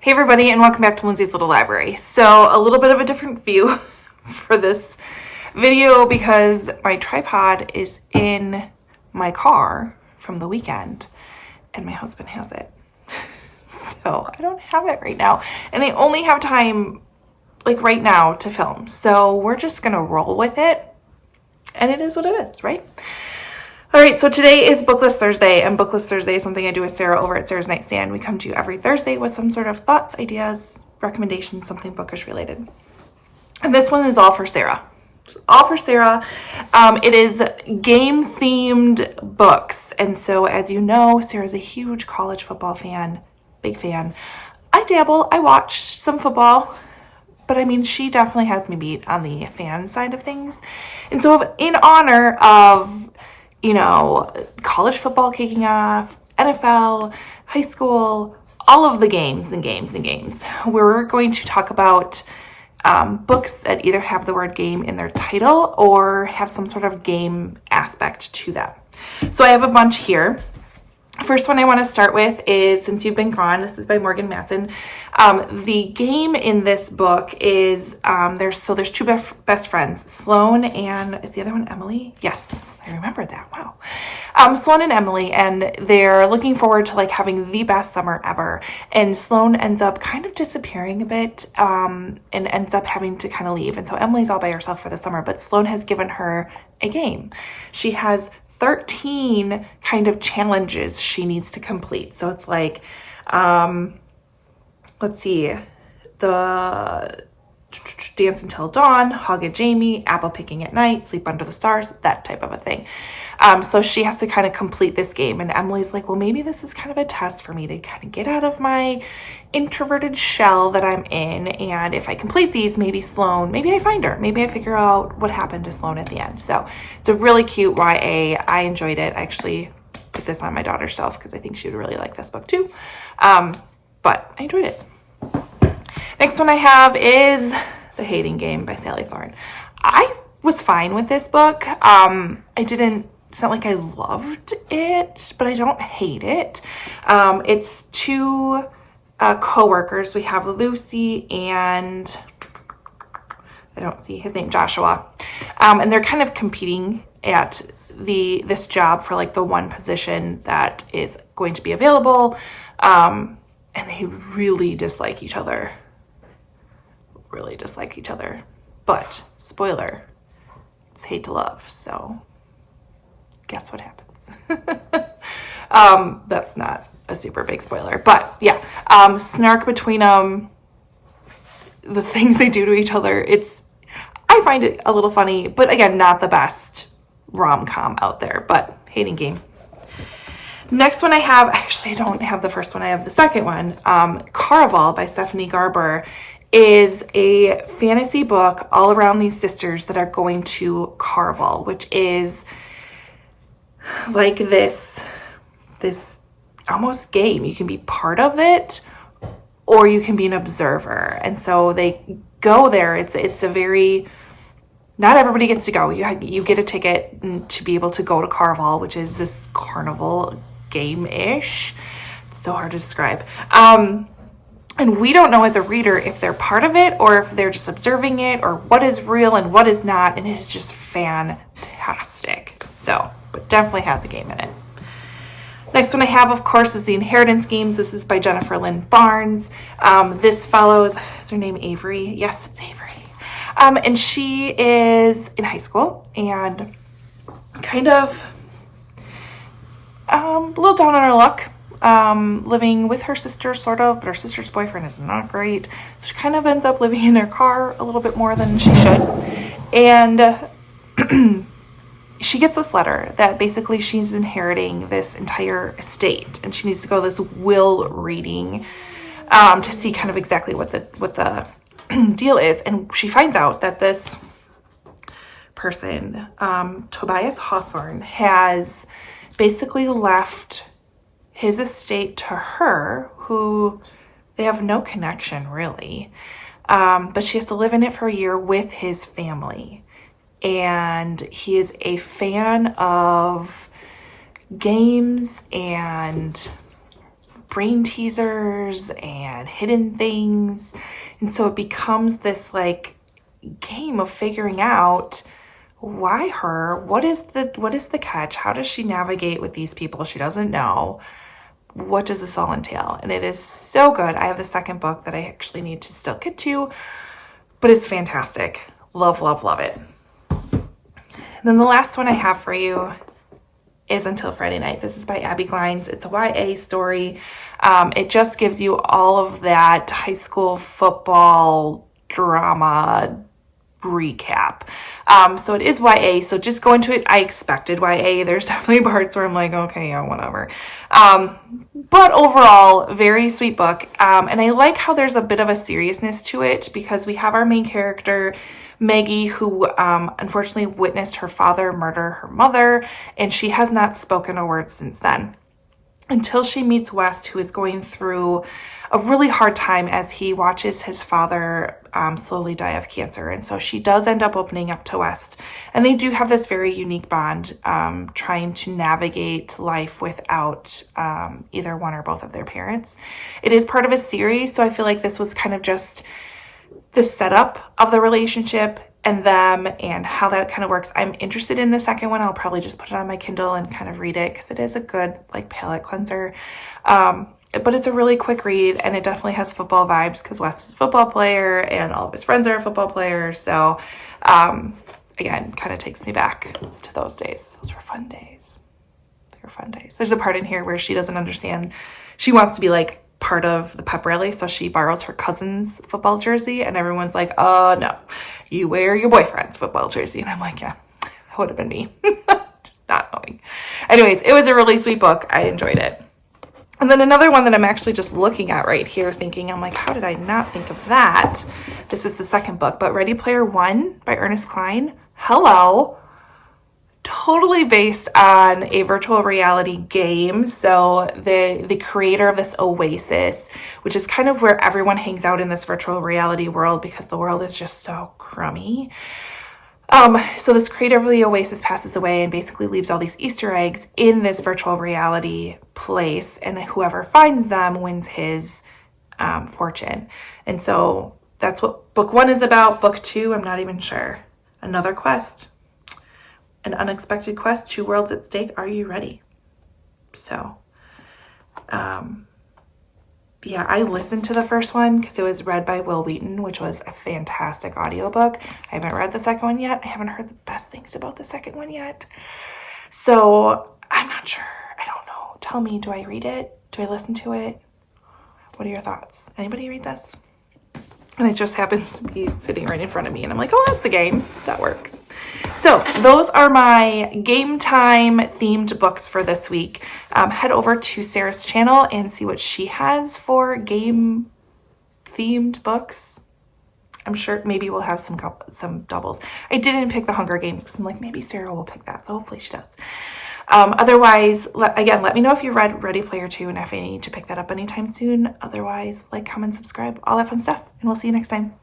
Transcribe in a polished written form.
Hey everybody, and welcome back to Lindsay's Little Library. So a little bit of a different view for this video because my tripod is in my car from the weekend and my husband has it. So I don't have it right now and I only have time like right now to film. So we're just gonna roll with it and it is what it is, right? All right, so today is BookList Thursday, and BookList Thursday is something I do with Sarah over at Sarah's Nightstand. We come to you every Thursday with some sort of thoughts, ideas, recommendations, something bookish related. And this one is all for Sarah. It's all for Sarah. It is game-themed books. And so, as you know, Sarah's a huge college football fan, big fan. I dabble, I watch some football, but I mean, she definitely has me beat on the fan side of things. And so in honor of college football kicking off, NFL, high school, all of the games. We're going to talk about books that either have the word game in their title or have some sort of game aspect to them. So I have a bunch here. First one I want to start with is Since You've Been Gone. This is by Morgan Matson. The game in this book is, there's two best friends, Sloane and, is the other one Emily? Yes, I remembered that. Wow. Sloane and Emily, and they're looking forward to like having the best summer ever. And Sloane ends up kind of disappearing a bit, and ends up having to kind of leave. And so Emily's all by herself for the summer, but Sloane has given her a game. She has 13 kind of challenges she needs to complete. So it's like, let's see, the Dance Until Dawn, Hug a Jamie, Apple Picking at Night, Sleep Under the Stars, that type of a thing. So she has to kind of complete this game. And Emily's like, well, maybe this is kind of a test for me to kind of get out of my introverted shell that I'm in. And if I complete these, maybe Sloane, maybe I find her. Maybe I figure out what happened to Sloane at the end. So it's a really cute YA. I enjoyed it. I actually put this on my daughter's shelf because I think she would really like this book too. But I enjoyed it. Next one I have is The Hating Game by Sally Thorne. I was fine with this book. It's not like I loved it, but I don't hate it. It's two co-workers. We have Lucy and I don't see his name, Joshua. And they're kind of competing at this job for like the one position that is going to be available. And they really dislike each other. But spoiler, it's hate to love. So guess what happens? That's not a super big spoiler, but yeah, snark between them, the things they do to each other. I find it a little funny, but again, not the best rom-com out there, but Hating Game. Next one I have, actually I don't have the first one, I have the second one. Caraval by Stephanie Garber is a fantasy book all around these sisters that are going to Caraval, which is like this almost game. You can be part of it or you can be an observer. And so they go there. It's a very, not everybody gets to go. You get a ticket to be able to go to Caraval, which is this carnival game-ish. It's so hard to describe. And we don't know as a reader if they're part of it or if they're just observing it or what is real and what is not. And it is just fantastic. So, but definitely has a game in it. Next one I have, of course, is The Inheritance Games. This is by Jennifer Lynn Barnes. This follows, is her name Avery? Yes, it's Avery. And she is in high school and kind of a little down on her luck. Living with her sister, sort of, but her sister's boyfriend is not great. So she kind of ends up living in her car a little bit more than she should. And she gets this letter that basically she's inheriting this entire estate and she needs to go to this will reading to see kind of exactly what the deal is. And she finds out that this person, Tobias Hawthorne, has basically left his estate to her, who they have no connection really, but she has to live in it for a year with his family. And he is a fan of games and brain teasers and hidden things. And so it becomes this like game of figuring out why her, what is the catch? How does she navigate with these people she doesn't know? What does this all entail? And it is so good. I have the second book that I actually need to still get to, but it's fantastic. Love, love, love it. And then the last one I have for you is Until Friday Night. This is by Abby Klein. It's a YA story. It just gives you all of that high school football drama recap. So it is YA, so just go into it. I expected YA. There's definitely parts where I'm like, okay, yeah, whatever. But overall, very sweet book. And I like how there's a bit of a seriousness to it because we have our main character, Maggie, who unfortunately witnessed her father murder her mother, and she has not spoken a word since then. Until she meets West, who is going through a really hard time as he watches his father slowly die of cancer. And so she does end up opening up to West. And they do have this very unique bond, trying to navigate life without either one or both of their parents. It is part of a series, so I feel like this was kind of just the setup of the relationship and them and how that kind of works. I'm interested in the second one. I'll probably just put it on my Kindle and kind of read it because it is a good like palate cleanser. But it's a really quick read and it definitely has football vibes because Wes is a football player and all of his friends are football players. So again, kind of takes me back to those days. Those were fun days. They were fun days. There's a part in here where she doesn't understand. She wants to be like part of the pep rally, so she borrows her cousin's football jersey and everyone's like, oh no, you wear your boyfriend's football jersey. And I'm like, yeah, that would have been me. Just not knowing. Anyways, it was a really sweet book. I enjoyed it. And then another one that I'm actually just looking at right here thinking, I'm like, how did I not think of that? This is the second book, but Ready Player One by Ernest Klein. Hello. Totally based on a virtual reality game. So the creator of this oasis, which is kind of where everyone hangs out in this virtual reality world because the world is just so crummy. So this creator of the oasis passes away and basically leaves all these Easter eggs in this virtual reality place, and whoever finds them wins his fortune. And so that's what book one is about. Book two, I'm not even sure. Another quest. An unexpected quest, two worlds at stake. Are you ready? So, yeah, I listened to the first one because it was read by Will Wheaton, which was a fantastic audiobook. I haven't read the second one yet. I haven't heard the best things about the second one yet. So I'm not sure. I don't know. Tell me, do I read it? Do I listen to it? What are your thoughts? Anybody read this? And it just happens to be sitting right in front of me. And I'm like, oh, that's a game. That works. So those are my game time themed books for this week. Head over to Sarah's channel and see what she has for game themed books. I'm sure maybe we'll have some doubles. I didn't pick the Hunger Games because I'm like, maybe Sarah will pick that. So hopefully she does. Otherwise, let me know if you read Ready Player 2 and if I need to pick that up anytime soon. Otherwise, like, comment, subscribe, all that fun stuff. And we'll see you next time.